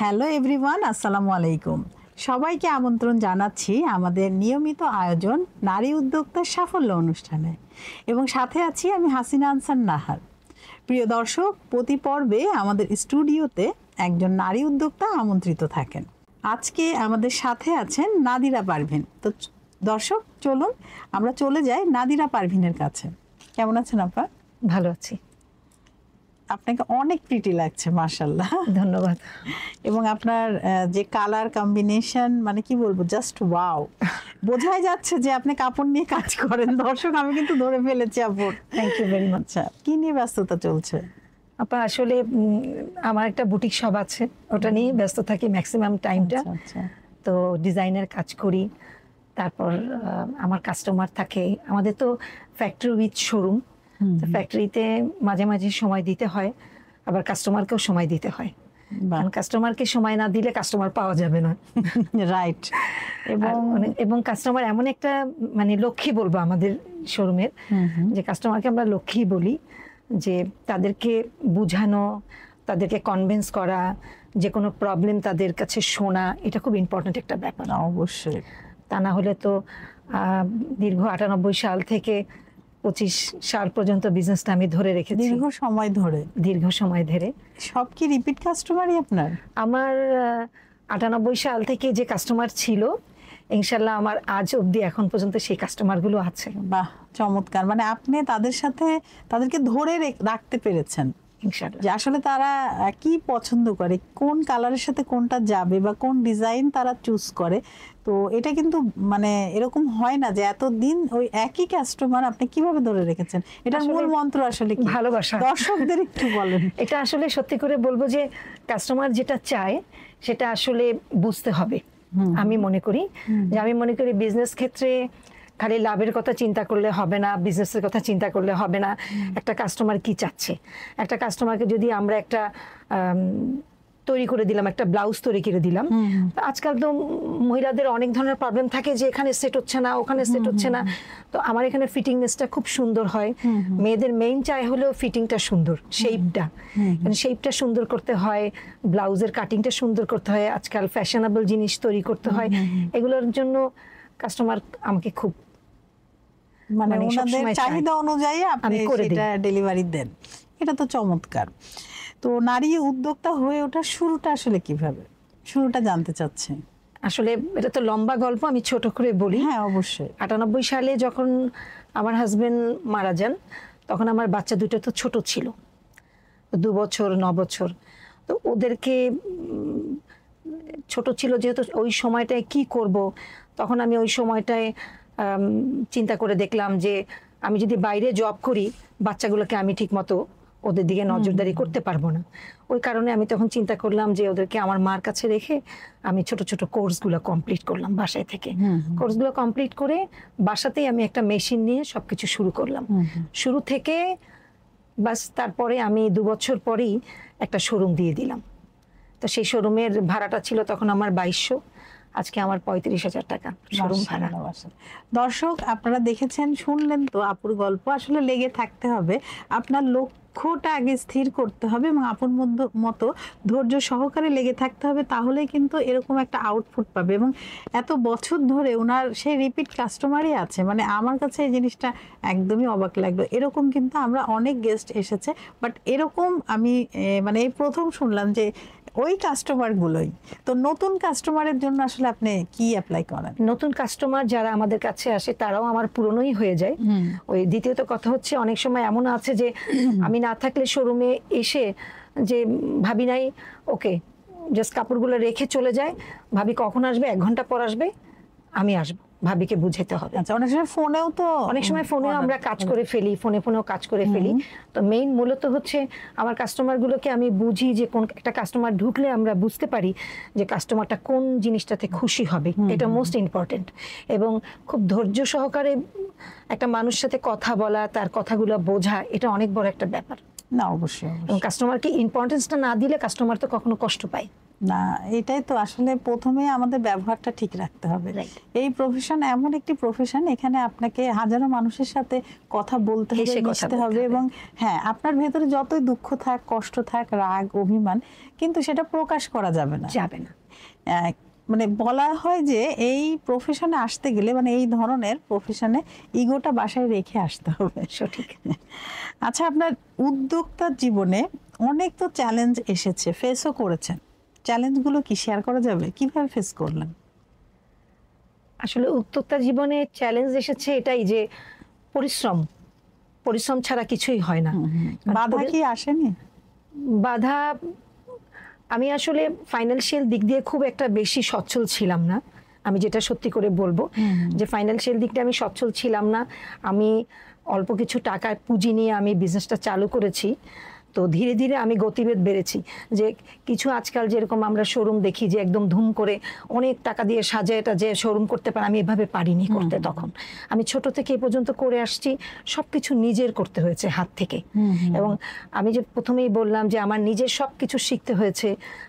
Hello everyone, আসসালামু আলাইকুম। সবাইকে আমন্ত্রণ জানাচ্ছি আমাদের নিয়মিত আয়োজন নারী উদ্যোক্তার সাফল্য অনুষ্ঠানে, এবং সাথে আছি আমি হাসিনা আনসার নাহার। প্রিয় দর্শক, প্রতি পর্বে আমাদের স্টুডিওতে একজন নারী উদ্যোক্তা আমন্ত্রিত থাকেন। আজকে আমাদের সাথে আছেন নাদিরা পারভিন। তো দর্শক, চলুন আমরা চলে যাই নাদিরা পারভিনের কাছে। কেমন আছেন আপা? ভালো আছি। আপনাকে অনেক প্রিটি লাগছে, মাশাআল্লাহ। ধন্যবাদ। এবং আপনার যে কালার কম্বিনেশন, মানে কি বলবো, জাস্ট ওয়াও। বোঝাই যাচ্ছে যে আপনি কাপড় নিয়ে কাজ করেন। দর্শক, আমি কিন্তু ধরে ফেলেছি আপু। Thank you very much. কি নিয়ে ব্যস্ততা চলছে আপা? আসলে আমার একটা বুটিক শপ আছে, ওটা নিয়ে ব্যস্ত থাকি ম্যাক্সিমাম টাইমটা। তো ডিজাইনের কাজ করি, তারপর আমার কাস্টমার থাকে। আমাদের তো ফ্যাক্টরি উইথ শোরুম, তো ফ্যাক্টরিতে মাঝে মাঝে সময় দিতে হয়, আবার কাস্টমারকেও সময় দিতে হয়। কারণ কাস্টমারকে সময় না দিলে কাস্টমার পাওয়া যাবে না। রাইট। এবং কাস্টমার এমন একটা মানে লক্ষ্মী বলবো আমাদের শোরুমের, যে কাস্টমারকে আমরা লক্ষ্মী বলি, যে তাদেরকে বুঝানো, তাদেরকে কনভিন্স করা, যে কোনো প্রবলেম তাদের কাছে শোনা, এটা খুব ইম্পর্টেন্ট একটা ব্যাপার। অবশ্যই। তা না হলে তো দীর্ঘ 98 সাল থেকে 25 সাল পর্যন্ত বিজনেসটা আমি ধরে রেখেছি। দীর্ঘ সময় ধরে। সব কি রিপিট কাস্টমারই আপনার? আমার 98 সাল থেকে যে কাস্টমার ছিল, ইনশাল্লাহ আমার আজ অবধি এখন পর্যন্ত সেই কাস্টমারগুলো আছে। বাহ, চমৎকার। মানে আপনি তাদেরকে ধরে রাখতে পেরেছেন, যে আসলে তারা কি পছন্দ করে, কোন কালারের সাথে কোনটা যাবে বা কোন ডিজাইন তারা চুজ করে। তো এটা কিন্তু মানে এরকম হয় না যে এতদিন ওই একই কাস্টমার আপনি কিভাবে ধরে রেখেছেন। এটার মূল মন্ত্র আসলে কি? ভালোবাসা। দর্শকদের একটু বলেন। এটা আসলে সত্যি করে বলবো যে কাস্টমার যেটা চায় সেটা আসলে বুঝতে হবে। আমি মনে করি বিজনেস ক্ষেত্রে খালি লাভের কথা চিন্তা করলে হবে না, বিজনেসের কথা চিন্তা করলে হবে না। একটা কাস্টমার কি চাচ্ছে, একটা কাস্টমারকে যদি আমরা একটা তৈরি করে দিলাম, একটা ব্লাউজ তৈরি করে দিলাম, আজকাল তো মহিলাদের অনেক ধরনের প্রবলেম থাকে, যে এখানে সেট হচ্ছে না, ওখানে সেট হচ্ছে না। তো আমার এখানে ফিটিংনেসটা খুব সুন্দর হয়। মেয়েদের মেইন চাই হলেও ফিটিংটা সুন্দর, শেপটা সুন্দর করতে হয়, ব্লাউজের কাটিংটা সুন্দর করতে হয়, আজকাল ফ্যাশনেবল জিনিস তৈরি করতে হয়। এগুলোর জন্য কাস্টমার আমাকে খুব মানে ওনাদের চাহিদা অনুযায়ী আপনি সেটা ডেলিভারি দেন। এটা তো চমৎকার। তো নারী উদ্যোক্তা হয়ে ওঠার শুরুটা আসলে কিভাবে? শুরুটা জানতে চাচ্ছি। আসলে এটা তো লম্বা গল্প, আমি ছোট করে বলি। হ্যাঁ, অবশ্যই। 98 সালে যখন আমার হাজবেন্ড মারা যান, তখন আমার বাচ্চা দুটো তো ছোট ছিল, 2 বছর 9 বছর। তো ওদেরকে ছোট ছিল যেহেতু, ওই সময়টায় কি করব, তখন আমি ওই সময়টায় চিন্তা করে দেখলাম যে আমি যদি বাইরে জব করি, বাচ্চাগুলোকে আমি ঠিক মতো ওদের দিকে নজরদারি করতে পারবো না। ওই কারণে আমি তখন চিন্তা করলাম যে ওদেরকে আমার মার কাছে রেখে আমি ছোট ছোট কোর্সগুলো কমপ্লিট করলাম বাসায় থেকে। কোর্সগুলো কমপ্লিট করে বাসাতেই আমি একটা মেশিন নিয়ে সবকিছু শুরু করলাম। শুরু থেকে বাস, তারপরে আমি 2 বছর পরেই একটা শোরুম দিয়ে দিলাম। তো সেই শোরুমের ভাড়াটা ছিল তখন আমার 2200, আজকে আমার 35,000 টাকা শোরুম ভাড়া। দর্শক, আপনারা দেখেছেন, শুনলেন তো আপুর গল্প। আসলে লেগে থাকতে হবে, আপনার লক্ষ্যটা আগে স্থির করতে হবে এবং আপুর মতো ধৈর্য সহকারে লেগে থাকতে হবে, তাহলেই কিন্তু এরকম একটা আউটপুট পাবে। এবং এত বছর ধরে ওনার সেই রিপিট কাস্টমারই আছে। মানে আমার কাছে এই জিনিসটা একদমই অবাক লাগলো। এরকম কিন্তু আমরা অনেক গেস্ট এসেছে, বাট এরকম আমি মানে এই প্রথম শুনলাম যে ওই কাস্টমারগুলোই। তো নতুন কাস্টমারের জন্য আসলে আপনি কি অ্যাপ্লাই করেন? নতুন কাস্টমার যারা আমাদের কাছে আসে তারাও আমার পুরনোই হয়ে যায়। ওই দ্বিতীয়ত কথা হচ্ছে, অনেক সময় এমন আছে যে আমি না থাকলে শোরুমে এসে যে ভাবি নাই, ওকে জাস্ট কাপড়গুলো রেখে চলে যায়, ভাবি কখন আসবে, 1 ঘন্টা পর আসবে, আমি আসবো, ভাবিকে বুঝাতে হবে। আচ্ছা, অনেক সময় ফোনেও আমরা কাজ করে ফেলি, ফোনেও কাজ করে ফেলি। তো মেইন মূলত হচ্ছে আমার কাস্টমারগুলোকে আমি বুঝি, যে কোন একটা কাস্টমার ঢুকলে আমরা বুঝতে পারি যে কাস্টমারটা কোন জিনিসটাতে খুশি হবে, এটা মোস্ট ইম্পর্টেন্ট। এবং খুব ধৈর্য সহকারে একটা মানুষের সাথে কথা বলা, তার কথাগুলো বোঝা, এটা অনেক বড় একটা ব্যাপার। না, অবশ্যই। কাস্টমারকে ইম্পর্টেন্সটা না দিলে কাস্টমার তো কখনো কষ্ট পায়। না, এটাই তো আসলে প্রথমে আমাদের ব্যবহারটা ঠিক রাখতে হবে। Right. এই প্রফেশন এমন একটি প্রফেশন, এখানে আপনাকে হাজারো মানুষের সাথে কথা বলতে হবে, হেসে কথা মিশতে বলতে হবে, হবে। এবং হ্যাঁ, আপনার ভেতরে যতই দুঃখ থাক, কষ্ট থাক, রাগ, অভিমান, কিন্তু সেটা প্রকাশ করা যাবে না। যাবে না। আহ, মানে বলা হয় যে এই প্রফেশনে আসতে গেলে, মানে এই ধরনের প্রফেশনে ইগোটা বাসায় রেখে আসতে হবে। সঠিক। আচ্ছা, আপনার উদ্যোক্তার জীবনে অনেক তো চ্যালেঞ্জ এসেছে, ফেসও করেছেন। চ্যালেঞ্জগুলো কি শেয়ার করা যাবে? কিভাবে ফেস করলেন? আসলে উদ্যোক্তা জীবনে চ্যালেঞ্জ এসেছে এটাই যে পরিশ্রম পরিশ্রম ছাড়া কিছুই হয় না। আর বাধা কি আসেনি? বাধা, আমি আসলে ফাইন্যান্সিয়াল দিক দিয়ে খুব একটা বেশি সচ্ছল ছিলাম না। আমি যেটা সত্যি করে বলবো যে ফাইন্যান্সিয়াল দিকটা আমি সচ্ছল ছিলাম না। আমি অল্প কিছু টাকার পুঁজি নিয়ে আমি বিজনেসটা চালু করেছি। তো ধীরে ধীরে আমি গতিবেগ বেড়েছি। যে কিছু আজকাল যেরকম আমরা শোরুম দেখি যে একদম ধুম করে অনেক টাকা দিয়ে সাজায় এটা যে শোরুম করতে পারে, আমি এভাবে পারিনি করতে। তখন আমি ছোট থেকে এ পর্যন্ত করে আসছি, সবকিছু নিজের করতে হয়েছে হাত থেকে। এবং আমি যে প্রথমেই বললাম যে আমার নিজের সবকিছু শিখতে হয়েছে।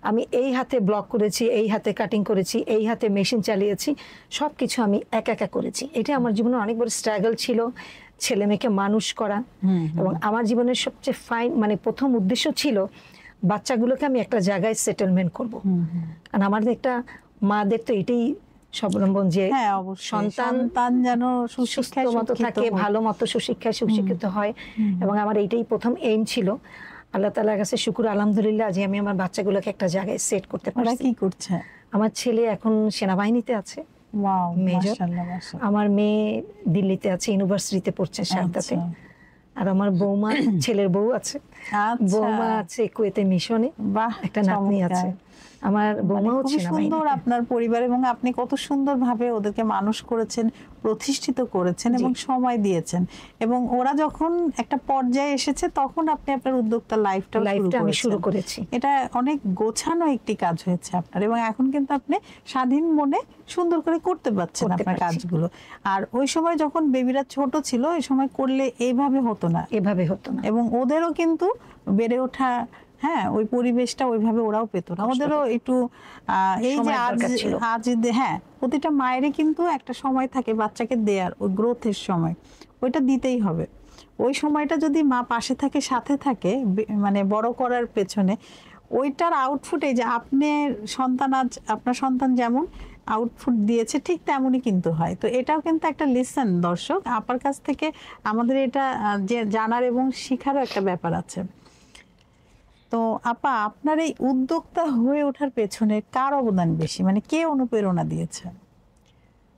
আমি এই হাতে ব্লক করেছি, এই হাতে কাটিং করেছি, এই হাতে মেশিন চালিয়েছি, সবকিছু আমি একা একা করেছি। এটা আমার জীবনে অনেক বড় স্ট্রাগল ছিল, ছেলে মেয়েকে মানুষ করা। এবং আমার জীবনের সবচেয়ে মানে প্রথম উদ্দেশ্য ছিল বাচ্চাগুলোকে আমি একটা জায়গায় সেটেলমেন্ট করব। কারণ আমাদের একটা মাদের তো এটাই স্বাবলম্বন যে হ্যাঁ, অবশ্যই সন্তান যেন সুস্থ সুশিক্ষায় মতো থাকে, ভালো মতো সুশিক্ষায় সুশিক্ষিত হয়। এবং আমার এইটাই প্রথম এইম ছিল। আল্লাহ তাআলার কাছে শুকর, আলহামদুলিল্লাহ, যে আমি আমার বাচ্চাগুলোকে একটা জায়গায় সেট করতে ওরা পারছি। কি করছে? আমার ছেলে এখন সেনাবাহিনীতে আছে, ওয়াও, মেজর। মাশাআল্লাহ, মাশাআল্লাহ। আমার মেয়ে দিল্লিতে আছে, ইউনিভার্সিটিতে পড়ছে, শারদাতে। আর আমার বৌমা, ছেলের বউ আছে, বৌমা আছে কুয়েতে মিশনে, বাহ, একটা নাতনি আছে। আমার বৌমাও খুব সুন্দর আপনার পরিবার, এবং আপনি কত সুন্দরভাবে ওদেরকে মানুষ করেছেন, প্রতিষ্ঠিত করেছেন এবং সময় দিয়েছেন। এবং ওরা যখন একটা পর্যায়ে এসেছে তখন আপনি আপনার উদ্যোক্তা লাইফটা আমি শুরু করেছি। এটা অনেক গোছানো একটি কাজ হয়েছে আপনার, এবং এখন কিন্তু আপনি স্বাধীন মনে সুন্দর করে করতে পারছেন আপনার কাজগুলো। আর ওই সময় যখন বেবিরা ছোট ছিল, ওই সময় করলে এইভাবে হতো না, এবং ওদেরও কিন্তু বেড়ে ওঠা, হ্যাঁ, ওই পরিবেশটা ওইভাবে ওরাও পেত না। ওদেরও একটু এই যে আজ হ্যাঁ, প্রতিটা মায়েরই কিন্তু একটা সময় থাকে বাচ্চাকে দেয়ার, ওই গ্রোথের সময়, ওইটা দিতেই হবে। ওই সময়টা যদি মা পাশে থাকে, সাথে থাকে, মানে বড় করার পেছনে, ওইটার আউটপুট, এই যে আপনার সন্তান যেমন আউটপুট দিয়েছে ঠিক তেমনই কিন্তু হয়। তো এটাও কিন্তু একটা লিসন, দর্শক, আপার কাছ থেকে আমাদের এটা যে জানার এবং শিখারও একটা ব্যাপার আছে। তো আপা, আপনার এই উদ্যোক্তা হয়ে ওঠার পেছনে কার অবদান বেশি, মানে কে অনুপ্রেরণা দিয়েছে?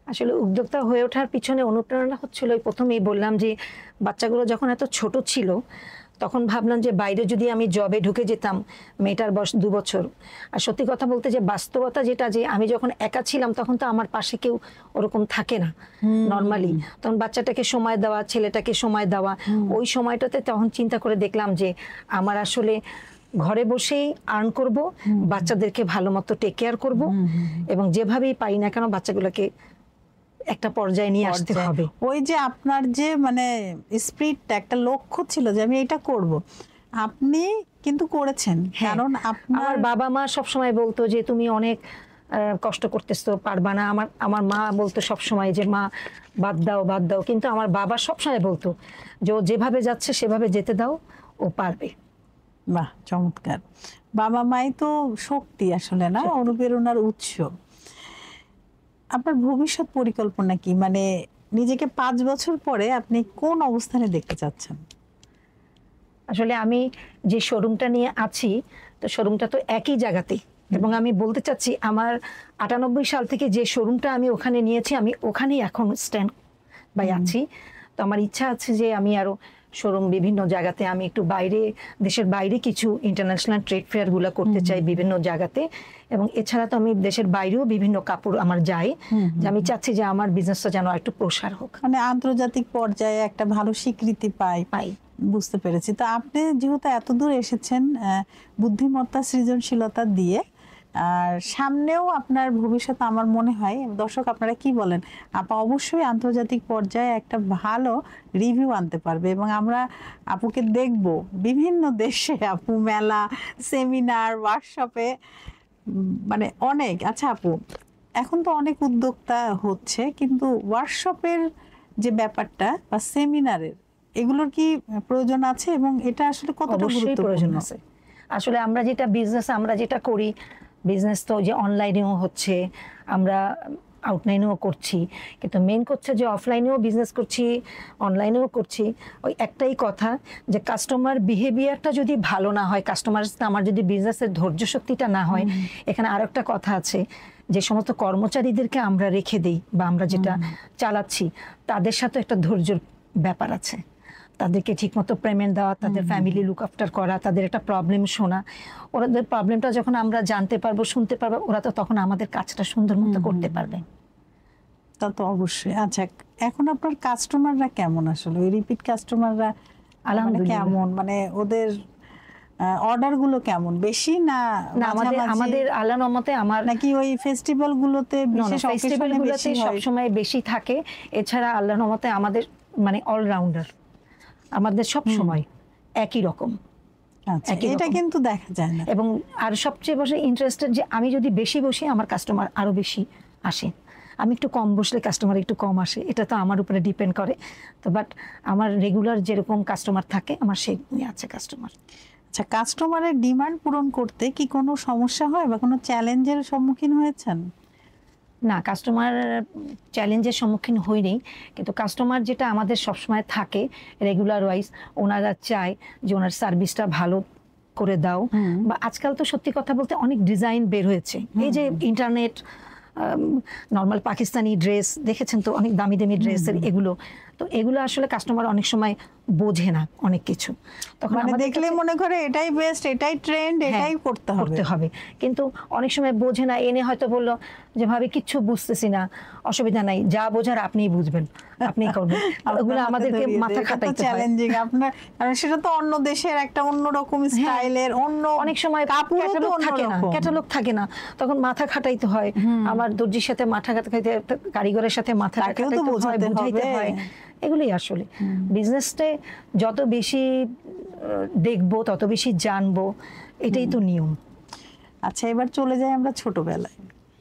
আসলে উদ্যোক্তা হয়ে ওঠার পিছনে অনুপ্রেরণা হচ্ছিল, প্রথমেই বললাম যে বাচ্চাগুলো যখন এত ছোট ছিল তখন ভাবলাম যে বাইরে যদি আমি জবে ঢুকে যেতাম, মেয়েটার বয়স 2 বছর। আর সত্যি কথা বলতে যে বাস্তবতা যেটা, যে আমি যখন একা ছিলাম তখন তো আমার পাশে কেউ ওরকম থাকে না নর্মালি। তখন বাচ্চাটাকে সময় দেওয়া, ছেলেটাকে সময় দেওয়া, ওই সময়টাতে তখন চিন্তা করে দেখলাম যে আমার আসলে ঘরে বসেই আর্ন করব, বাচ্চাদেরকে ভালো মতো টেক কেয়ার করব, এবং যেভাবেই পাই না কেন বাচ্চাগুলোকে একটা পর্যায়ে নিয়ে আসতে হবে। ওই যে আপনার যে মানে স্পিরিটটা, একটা লক্ষ্য ছিল যে আমি এটা করব, আপনি কিন্তু করেছেন। কারণ আমার বাবা মা সবসময় বলতো যে তুমি অনেক কষ্ট করতেছো, পারবা না। আমার মা বলতো সবসময় যে মা বাদ দাও, কিন্তু আমার বাবা সবসময় বলতো যে ও যেভাবে যাচ্ছে সেভাবে যেতে দাও, ও পারবে। বাহ, চমৎকার। বাবা মাই তো শক্তি আসলে, না, অনুপ্রেরণার উৎস। আপনার ভবিষ্যৎ পরিকল্পনা কি, মানে নিজেকে 5 বছর পরে আপনি কোন অবস্থানে দেখতে চাচ্ছেন? আসলে আমি যে শোরুমটা নিয়ে আছি, তো শোরুমটা তো একই জায়গাতেই, এবং আমি বলতে চাচ্ছি আমার 98 সাল থেকে যে শোরুমটা আমি ওখানে নিয়েছি, আমি ওখানেই এখন স্ট্যান্ড বাই আছি। তো আমার ইচ্ছা আছে যে আমি আরো শোরুম বিভিন্ন জায়গাতে, আমি একটু বাইরে, দেশের বাইরে কিছু ইন্টারন্যাশনাল ট্রেড ফেয়ার গুলা করতে চাই বিভিন্ন জায়গাতে। এবং এছাড়া তো আমি দেশের বাইরেও বিভিন্ন কাপড় আমার যায়, যে আমি চাচ্ছি যে আমার বিজনেসটা যেন একটু প্রসার হোক, মানে আন্তর্জাতিক পর্যায়ে একটা ভালো স্বীকৃতি পাই। বুঝতে পেরেছি। তো আপনি যেহেতু এত দূর এসেছেন বুদ্ধিমত্তা, সৃজনশীলতা দিয়ে, আর সামনেও আপনার ভবিষ্যৎ, আমার মনে হয়, দর্শক আপনারা কি বলেন, আপা অবশ্যই আন্তর্জাতিক পর্যায়ে একটা ভালো রিভিউ আনতে পারবে। এবং আমরা আপুকে দেখব বিভিন্ন দেশে, আপু মেলা, সেমিনার, ওয়ার্কশপে মানে অনেক, আচ্ছা আপু, এখন তো অনেক উদ্যোক্তা হচ্ছে, কিন্তু ওয়ার্কশপের যে ব্যাপারটা বা সেমিনারের, এগুলোর কি প্রয়োজন আছে এবং এটা আসলে কতটা অবশ্যই প্রয়োজন গুরুত্বপূর্ণ? আছে। আসলে আমরা যেটা করি, বিজনেস তো যে অনলাইনেও হচ্ছে, আমরা আউটলাইনেও করছি, কিন্তু মেন করছে যে অফলাইনেও বিজনেস করছি, অনলাইনেও করছি। ওই একটাই কথা, যে কাস্টমার বিহেভিয়ারটা যদি ভালো না হয়, কাস্টমার আমার যদি বিজনেসের ধৈর্য শক্তিটা না হয়, এখানে আরো একটা কথা আছে, যে সমস্ত কর্মচারীদেরকে আমরা রেখে দিই বা আমরা যেটা চালাচ্ছি, তাদের সাথে একটা ধৈর্যের ব্যাপার আছে। তাদেরকে ঠিকমতো পেমেন্ট দেওয়া, তাদের ফ্যামিলি লুক আফটার করা, তাদের একটা প্রবলেম শোনা, ওদের প্রবলেমটা যখন আমরা জানতে পারবো, শুনতে পারবো, ওরা তো তখন আমাদের কাজটা সুন্দর মতো করতে পারবে। তা তো অবশ্যই। আচ্ছা, এখন আপনার কাস্টমাররা কেমন, আসলে ওই রিপিট কাস্টমাররা আলহামদুলিল্লাহ। কেমন, মানে ওদের অর্ডার গুলো কেমন, বেশি না না, আমাদের আল্লাহর রহমতে নাকি ওই ফেস্টিভ্যাল গুলোতে, বিশেষ ফেস্টিভ্যাল গুলোতে সবসময় বেশি থাকে। এছাড়া আল্লাহর রহমতে আমাদের মানে অলরাউন্ডার, আমাদের সব সময় একই রকম। আচ্ছা, এটা কিন্তু দেখা যায় না। এবং আর সবচেয়ে বেশি ইন্টারেস্টেড, যে আমি যদি বেশি বসি আমার কাস্টমার আরো বেশি আসে, আমি একটু কম বসলে কাস্টমার একটু কম আসে, এটা তো আমার উপরে ডিপেন্ড করে। তো বাট আমার রেগুলার যেরকম কাস্টমার থাকে, আমার সেরকমই আছে কাস্টমার। আচ্ছা, কাস্টমারের ডিমান্ড পূরণ করতে কি কোনো সমস্যা হয় বা কোনো চ্যালেঞ্জের সম্মুখীন হয়েছেন? না, কাস্টমার চ্যালেঞ্জের সম্মুখীন হইনি, কিন্তু কাস্টমার যেটা আমাদের সবসময় থাকে রেগুলার ওয়াইজ, ওনারা চায় যে ওনার সার্ভিসটা ভালো করে দাও। বা আজকাল তো সত্যি কথা বলতে অনেক ডিজাইন বের হয়েছে, এই যে ইন্টারনেট, নর্মাল পাকিস্তানি ড্রেস দেখেছেন তো, অনেক দামি দামি ড্রেসের এগুলো, তো এগুলো আসলে কাস্টমার অনেক সময় বোঝে না অনেক কিছু, তখন মানে দেখলে মনে করে এটাই বেস্ট, এটাই ট্রেন্ড, এটাই করতে হবে। কিন্তু অনেক সময় বোঝে না, এনে হয়তো বললো যে ভাবে কিচ্ছু বুঝতেছি না, অসুবিধা নাই, যা বোঝার আপনিই বুঝবেন, আপনিই করবেন। ওগুলো আমাদেরকে মাথা খাটাইতে হয়। চ্যালেঞ্জিং আপনার, কারণ সেটা তো অন্য দেশের একটা অন্য রকম স্টাইলের, অন্য অনেক সময় ক্যাটালগ থাকে না, তখন মাথা খাটাইতে হয়। আমার দর্জির সাথে মাথা খাটাইতে, কারিগরের সাথে মাথা খাটাইতে হয়, বুঝাইতে হয়। এগুলোই আসলে বিজনেসটা যত বেশি দেখবো তত বেশি জানবো, এটাই তো নিয়ম। আচ্ছা, এবার চলে যাই আমরা ছোটবেলায়।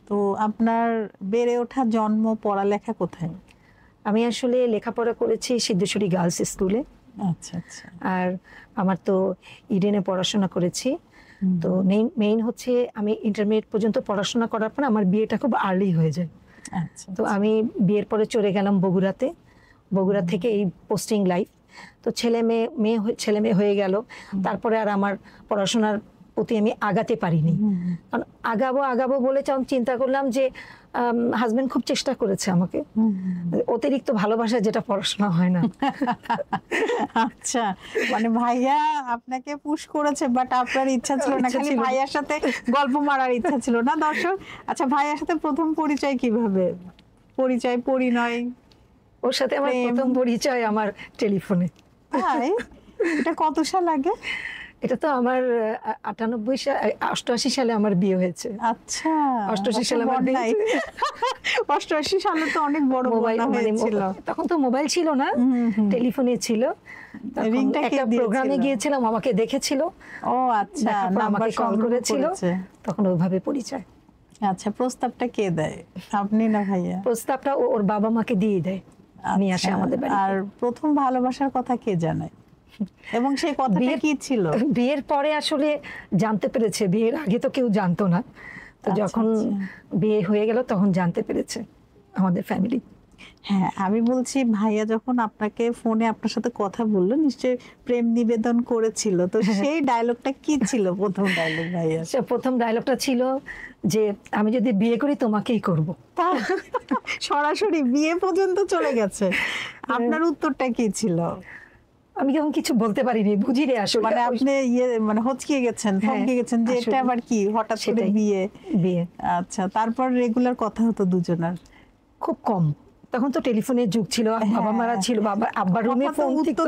তো আপনার বেড়ে ওঠা, জন্ম, পড়ালেখা কোথায়? আমি আসলে লেখাপড়া করেছি সিদ্ধেশ্বরী গার্লস স্কুলে। আচ্ছা আচ্ছা। আর আমার তো ইডেনে পড়াশোনা করেছি। তো মেইন হচ্ছে আমি ইন্টারমিডিয়েট পর্যন্ত পড়াশোনা করার পর আমার বিয়েটা খুব আর্লি হয়ে যায়। আচ্ছা, তো আমি বিয়ের পরে চলে গেলাম বগুড়াতে। বগুড়া থেকে এই পোস্টিং লাইফ, তো ছেলে মেয়ে হয়ে গেল। তারপরে আর আমার পড়াশোনার প্রতি আমি আগাতে পারিনি, কারণ আগাবো বলে চিন্তা করলাম যে হাজবেন্ড খুব চেষ্টা করেছে আমাকে, অতিরিক্ত ভালোবাসা যেটা পড়াশোনা হয় না। আচ্ছা, মানে ভাইয়া আপনাকে পুশ করেছে, বাট আপনার ইচ্ছা ছিল না, খালি ভাইয়ার সাথে গল্প মারার ইচ্ছা ছিল না। দর্শক, আচ্ছা, ভাইয়ার সাথে প্রথম পরিচয় কিভাবে? পরিণয়? ওর সাথে আমার প্রথম পরিচয় আমার টেলিফোনে। এটা কত সাল আগে? এটা তো আমার 88 সালে আমার বিয়ে হয়েছে। আচ্ছা, 88 সালে আমার বিয়ে। 88 সালে তো অনেক বড় মোবাইল হয়েছিল, তখন তো মোবাইল ছিল না, টেলিফোনে ছিল। একটা প্রোগ্রামে গিয়েছিলাম, আমাকে দেখেছিল। ও আচ্ছা, আমাকে কল করেছিল, তখন ওইভাবে পরিচয়। আচ্ছা, প্রস্তাবটা কে দেয়, আপনি না ভাইয়া? প্রস্তাবটা ওর বাবা মাকে দিয়ে দেয়, নিয়ে আসে আমাদের বাড়িতে। আর প্রথম ভালোবাসার কথা কে জানায় এবং সেই কথাটা কি ছিল? বিয়ের পরে আসলে জানতে পেরেছে, বিয়ের আগে তো কেউ জানতো না। তো যখন বিয়ে হয়ে গেল তখন জানতে পেরেছে আমাদের ফ্যামিলি। হ্যাঁ, আমি বলছি ভাইয়া যখন আপনাকে ফোনে আপনার সাথে কথা বললো, নিশ্চয়ই প্রেম নিবেদন করেছিল, তো সেই ডায়লগটা কি ছিল? প্রথম ডায়লগ ভাইয়া, প্রথম ডায়লগটা ছিল যে আমি যদি বিয়ে করি তোমাকেই করব। সরাসরি বিয়ে পর্যন্ত চলে গেছে। আপনার উত্তরটা কি ছিল? আমি যখন কিছু বলতে পারিনি, বুঝি রে আসলে, মানে আপনি মানে হচকিয়ে গেছেন, থমকে গেছেন যে এটা আবার কি, হঠাৎ করে বিয়ে। আচ্ছা, তারপর রেগুলার কথা হতো দুজনের? খুব কম, তখন তো টেলিফোনের যুগ ছিল, বাবা মারা ছিল, বাবা আব্বার রুমে ফোন দিত,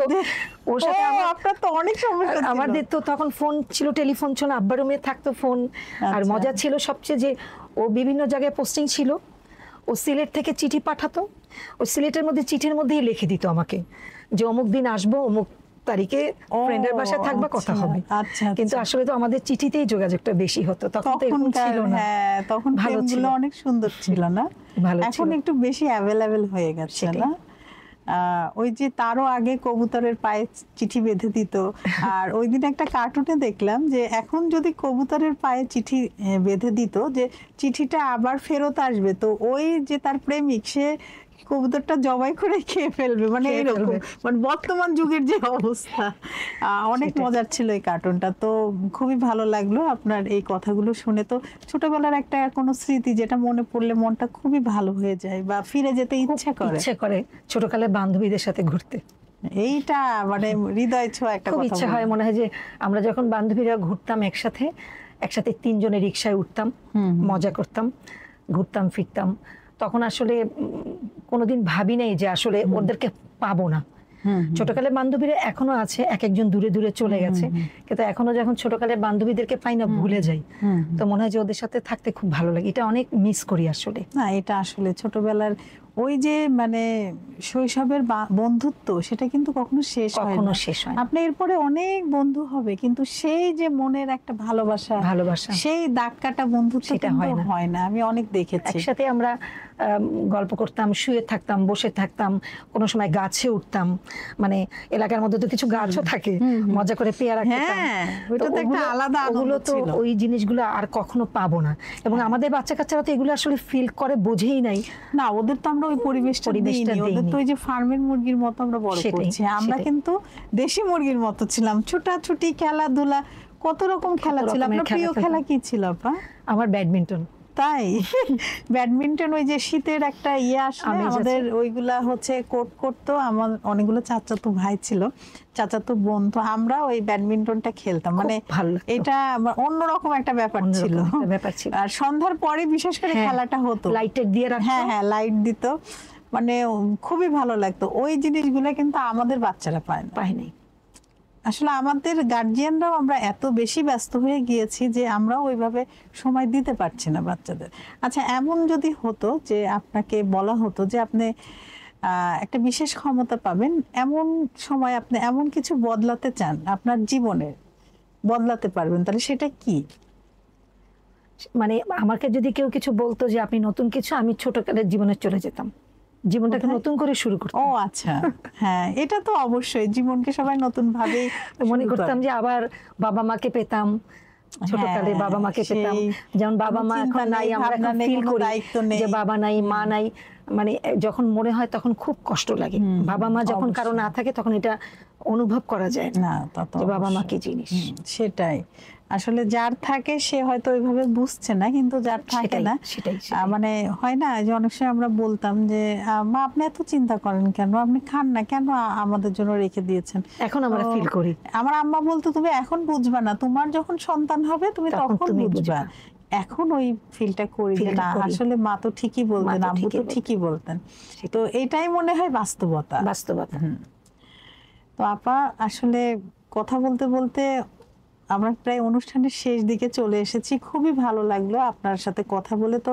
ওর সাথে আপনার তো অনেক সমস্যা ছিল। আমাদের তো তখন ফোন ছিল, টেলিফোন ছিল, আব্বার রুমে থাকতো ফোন। আর মজা ছিল সবচেয়ে যে ও বিভিন্ন জায়গায় পোস্টিং ছিল, ও সিলেট থেকে চিঠি পাঠাতো, ও সিলেটের মধ্যে চিঠির মধ্যেই লিখে দিত আমাকে যে অমুক দিন আসবো, অমুক তারিখে ফ্রেন্ডের বাসায় থাকবা, কথা হবে। আচ্ছা, কিন্তু আসলে তো আমাদের চিঠিতেই যোগাযোগটা বেশি হতো, তখন তো এরকম ছিল না। হ্যাঁ, তখন ভালো ছিল, প্রেমগুলো অনেক সুন্দর ছিল না? ভালো এখন ছিল। একটু বেশি অ্যাভেলেবেল হয়ে গেছে সেটাই। না? ওই যে তারও আগে কবুতরের পায়ে চিঠি বেঁধে দিত, আর ওই দিন একটা কার্টুনে দেখলাম যে এখন যদি কবুতরের পায়ে চিঠি বেঁধে দিত, যে চিঠিটা আবার ফেরত আসবে, তো ওই যে তার প্রেমিক সে কবুতরটা জবাই করে খেয়ে ফেলবে, মানে খেয়ে এইরকম, ফেলবে। মানে বর্তমান যুগের যে অবস্থা। অনেক সেটাই। মজার ছিল এই কার্টুনটা, তো খুবই ভালো লাগলো আপনার এই কথাগুলো শুনে। তো ছোটবেলার একটা কোনো স্মৃতি যেটা মনে পড়লে মনটা খুবই ভালো হয়ে যায় বা ফিরে যেতে ইচ্ছা করে? ইচ্ছে করে ছোটকালে বান্ধবীদের সাথে ঘুরতে, এইটা মানে হৃদয় ছোঁয়া একটা খুব কথা ইচ্ছা হয়। বললেন। মনে হয় যে আমরা যখন বান্ধবীরা ঘুরতাম একসাথে, একসাথে তিনজনে রিক্সায় উঠতাম, মজা করতাম, ঘুরতাম ফিরতাম, তখন আসলে কোনোদিন ভাবি নাই যে আসলে ওদেরকে পাবো না। ছোটকালের বান্ধবীরা এখনো আছে, এক একজন দূরে দূরে চলে গেছে, কিন্তু এখনো যখন ছোটকালের বান্ধবীদেরকে পাই না, ভুলে যাই, তো মনে হয় যে ওদের সাথে থাকতে খুব ভালো লাগে। এটা অনেক মিস করি আসলে। না, এটা আসলে ছোটবেলার ওই যে মানে শৈশবের বন্ধুত্ব, সেটা কিন্তু কখনো শেষ হয় কখনো না। শেষ হয় না। আপনি এরপরে অনেক বন্ধু হবে, কিন্তু সেই যে মনের একটা ভালোবাসা, সেই দাগ কাটা বন্ধুত্ব সেটা কিন্তু হয় না। আমি অনেক দেখেছি। একসাথে আমরা গল্প করতাম, শুয়ে থাকতাম, বসে থাকতাম, কোনো সময় গাছে উঠতাম, মানে এলাকার মধ্যে তো কিছু গাছও থাকে, মজা করে পেয়ারা খেতাম। হ্যাঁ, ওটা তো একটা আলাদা আনন্দ ওগুলো তো, ছিল। ওই জিনিসগুলো আর কখনো পাবো না। এবং আমাদের বাচ্চা কাচ্চারা তো এগুলো আসলে ফিল করে, বোঝেই নাই। না, ওদের তো আমরা ওই পরিবেশটা দিইনি। ওদের তো ওই যে ফার্মের মুরগির মতো আমরা বড় করছি। আমরা কিন্তু দেশি মুরগির মতো ছিলাম, ছোটাছুটি, খেলাধুলা, কত রকম খেলা ছিল। আপনার প্রিয় খেলা কি ছিল আপা? আমার ব্যাডমিন্টন। তাই? ব্যাডমিন্টন, ওই যে শীতের একটা আসলে আমাদের ওইগুলা হচ্ছে কোর্ট করতো। আমার অনেকগুলো চাচাতো ভাই ছিল, চাচাতো বোন, তো আমরা ওই ব্যাডমিন্টনটা খেলতাম। মানে এটা অন্যরকম একটা ব্যাপার ছিল। আর সন্ধ্যার পরে বিশেষ করে খেলাটা হতো, লাইটের দিয়ে রাখতো। হ্যাঁ হ্যাঁ, লাইট দিত, মানে খুবই ভালো লাগতো। ওই জিনিসগুলো কিন্তু আমাদের বাচ্চারা পায়নি। আসলে আমাদের গার্জিয়ানরাও আমরা এত বেশি ব্যস্ত হয়ে গিয়েছি যে আমরা ওইভাবে সময় দিতে পারছি না বাচ্চাদের। আচ্ছা, এমন যদি হতো যে আপনাকে বলা হতো যে আপনি একটা বিশেষ ক্ষমতা পাবেন, এমন সময় আপনি এমন কিছু বদলাতে চান, আপনার জীবনে বদলাতে পারবেন, তাহলে সেটা কি? মানে আমাকে যদি কেউ কিছু বলতো যে আপনি নতুন কিছু, আমি ছোটকালের জীবনে চলে যেতাম, জীবনটাকে নতুন করে শুরু করতাম। ও আচ্ছা, হ্যাঁ, এটা তো অবশ্যই, জীবনকে সবাই নতুন ভাবে মনে করতাম যে আবার বাবা মাকে পেতাম, ছোটকালে বাবা মাকে পেতাম, যেমন বাবা মা এখন নাই, আমরা এখন ফিল করি যে বাবা নাই, মা নাই। মানে যখন মনে হয় তখন খুব কষ্ট লাগে। বাবা মা যখন কারো না থাকে তখন এটা অনুভব করা যায় না, যে বাবা মা কি জিনিস। সেটাই, আসলে যার থাকে সে হয়তো ওইভাবে বুঝছে না, কিন্তু যার থাকে না, মানে হয় না যে অনেক সময় আমরা বলতাম যে মা আপনি এত চিন্তা করেন কেন, আপনি খান না কেন, আমাদের জন্য রেখে দিয়েছেন। এখন আমরা ফিল করি। আমার আম্মা বলতো তুমি এখন বুঝবা না, তোমার যখন সন্তান হবে তুমি তখন বুঝবা। এখন ওই ফিলটা করি যে না, আসলে মা তো ঠিকই বলতেন, আব্বু তো ঠিকই বলতেন। তো এটাই মনে হয় বাস্তবতা। তো আপা, আসলে কথা বলতে বলতে আমরা প্রায় অনুষ্ঠানের শেষ দিকে চলে এসেছি। খুবই ভালো লাগলো আপনার সাথে কথা বলে। তো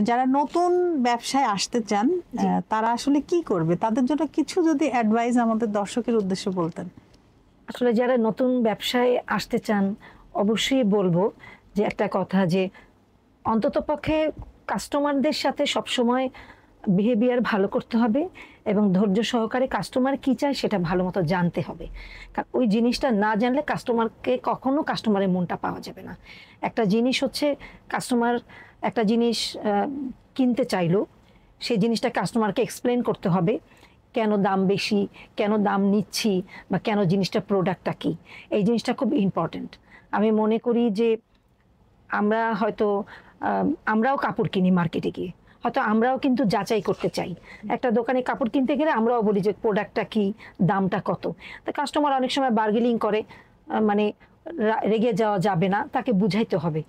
যারা নতুন ব্যবসায় আসতে চান তারা আসলে কি করবে, তাদের জন্য কিছু যদি অ্যাডভাইস আমাদের দর্শকের উদ্দেশ্যে বলতেন। আসলে যারা নতুন ব্যবসায় আসতে চান, অবশ্যই বলবো যে একটা কথা, যে অন্ততপক্ষে কাস্টমারদের সাথে সবসময় বিহেভিয়ার ভালো করতে হবে এবং ধৈর্য সহকারে কাস্টমার কি চায় সেটা ভালো মতো জানতে হবে। কারণ ওই জিনিসটা না জানলে কাস্টমারকে কখনো কাস্টমারের মনটা পাওয়া যাবে না। একটা জিনিস হচ্ছে, কাস্টমার একটা জিনিস কিনতে চাইলো, সেই জিনিসটা কাস্টমারকে এক্সপ্লেন করতে হবে, কেন দাম বেশি, কেন দাম নিচ্ছি, বা কেন জিনিসটা প্রোডাক্টটা কি। এই জিনিসটা খুব ইম্পর্টেন্ট। আমি মনে করি যে আমরা হয়তো আমরাও কাপড় কিনি মার্কেটে গিয়ে, হয়তো আমরাও কিন্তু যাচাই করতে চাই। একটা দোকানে কাপড় কিনতে গেলে আমরাও বলি যে প্রোডাক্টটা কি, দামটা কত। তো কাস্টমার অনেক সময় বার্গেনিং করে, মানে রেগে যাওয়া যাবে না, তাকে বুঝাইতে হবে।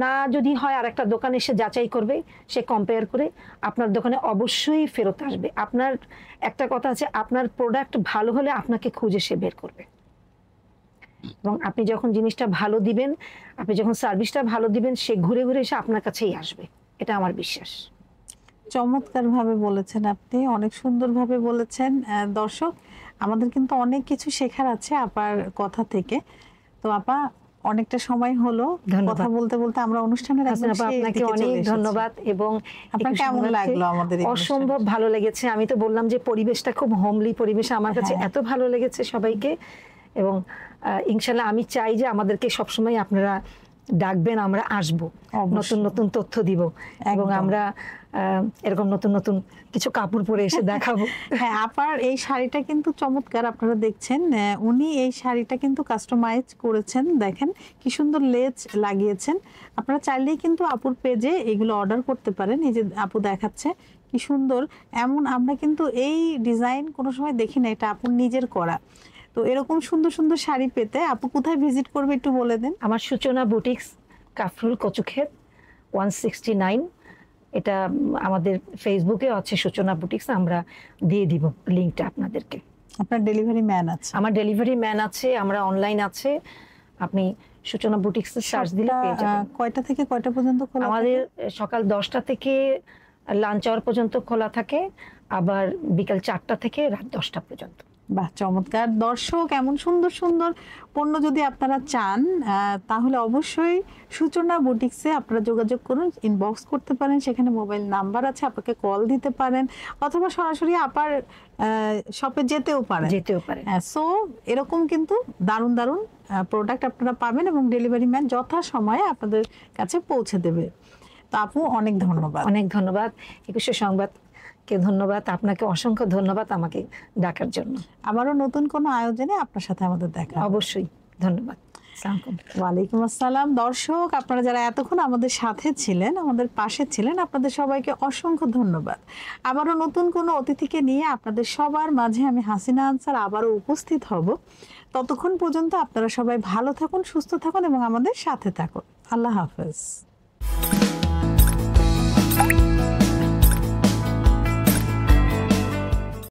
না যদি হয় আর একটা দোকানে সে যাচাই করবে, সে কম্পেয়ার করে আপনার দোকানে অবশ্যই ফেরত আসবে। আপনার একটা কথা আছে, আপনার প্রোডাক্ট ভালো হলে আপনাকে খুঁজে সে বের করবে। এবং আপনি যখন জিনিসটা ভালো দিবেন, আপনি যখন সার্ভিসটা ভালো দিবেন, সে ঘুরে ঘুরে এসে আপনার কাছেই আসবে, এটা আমার বিশ্বাস। চমৎকার ভাবে বলেছেন আপনি, অনেক সুন্দর ভাবে বলেছেন। দর্শক, আমাদের কিন্তু অনেক কিছু শেখার আছে আপার কথা থেকে। তো আপা, অনেকটা সময় হলো, কথা বলতে বলতে আমরা অনুষ্ঠানের একদম শেষ দিকে আপনাকে চলে অনেক এসেছি। ধন্যবাদ। এবং আপনার কেমন লাগলো আমাদের এই অসম্ভব ভালো লেগেছে। আমি তো বললাম যে পরিবেশটা খুব হোমলি পরিবেশ, আমার কাছে এত ভালো লেগেছে সবাইকে। এবং ইনশাল্লাহ আমি চাই যে আমাদেরকে সবসময় আপনারা ডাকবেন, আমরা আসবো, নতুন নতুন তথ্য দিব এবং আমরা এরকম নতুন নতুন কিছু কাপড় পরে এসে দেখাবো। হ্যাঁ, আপার এই শাড়িটা কিন্তু চমৎকার, আপনারা দেখছেন। উনি এই শাড়িটা কিন্তু কাস্টমাইজ করেছেন, দেখেন কি সুন্দর লেজ লাগিয়েছেন। আপনারা চাইলেই কিন্তু আপুর পেজে এগুলো অর্ডার করতে পারেন। এই যে আপু দেখাচ্ছে কি সুন্দর, এমন আমরা কিন্তু এই ডিজাইন কোনো সময় দেখি না, এটা আপুর নিজের করা। তো এরকম সুন্দর সুন্দর শাড়ি পেতে আপু কোথায় ভিজিট করবে একটু বলে দেন। আমার সূচনা বুটিক্স, কাফরুল কচুক্ষেত 169, এটা আমাদের ফেসবুকে আছে সূচনা বুটিক্স, আমরা দিয়ে দিব লিঙ্কটা আপনাদেরকে। আপনার ডেলিভারি ম্যান আছে? আমার ডেলিভারি ম্যান আছে, আমরা অনলাইন আছে, আপনি সূচনা বুটিক্স সার্চ দিলে পেয়ে যাবেন। কয়টা থেকে কয়টা পর্যন্ত খোলা? আমাদের সকাল 10টা থেকে লাঞ্চ আওয়ার পর্যন্ত খোলা থাকে, আবার বিকাল 4টা থেকে রাত 10টা পর্যন্ত। বাহ, চমৎকার। দর্শক, এমন সুন্দর সুন্দর পণ্য যদি আপনারা চান তাহলে অবশ্যই সূচনা বুটিক্সে আপনারা যোগাযোগ করুন, ইনবক্স করতে পারেন, সেখানে মোবাইল নাম্বার আছে, আপনাকে কল দিতে পারেন, অথবা সরাসরি আপার শপে যেতেও পারেন। সো এরকম কিন্তু দারুণ দারুণ প্রোডাক্ট আপনারা পাবেন এবং ডেলিভারি ম্যান যথাসময়ে আপনাদের কাছে পৌঁছে দেবে। তো আপু, অনেক ধন্যবাদ। অনেক ধন্যবাদ। 21 সংবাদকে ধন্যবাদ, আপনাকে অসংখ্য ধন্যবাদ আমাকে ডাকার জন্য। আবারও নতুন কোনো আয়োজনে আপনার সাথে আমাদের দেখা। অবশ্যই, ধন্যবাদ। ওয়ালাইকুম আসসালাম। দর্শক, আপনারা যারা এতক্ষণ আমাদের সাথে ছিলেন, আমাদের পাশে ছিলেন, আপনাদের সবাইকে অসংখ্য ধন্যবাদ। আবারও নতুন কোনো অতিথিকে নিয়ে আপনাদের সবার মাঝে আমি হাসিনা আনসার আবারও উপস্থিত হব। ততক্ষণ পর্যন্ত আপনারা সবাই ভালো থাকুন, সুস্থ থাকুন এবং আমাদের সাথে থাকুন। আল্লাহ হাফেজ।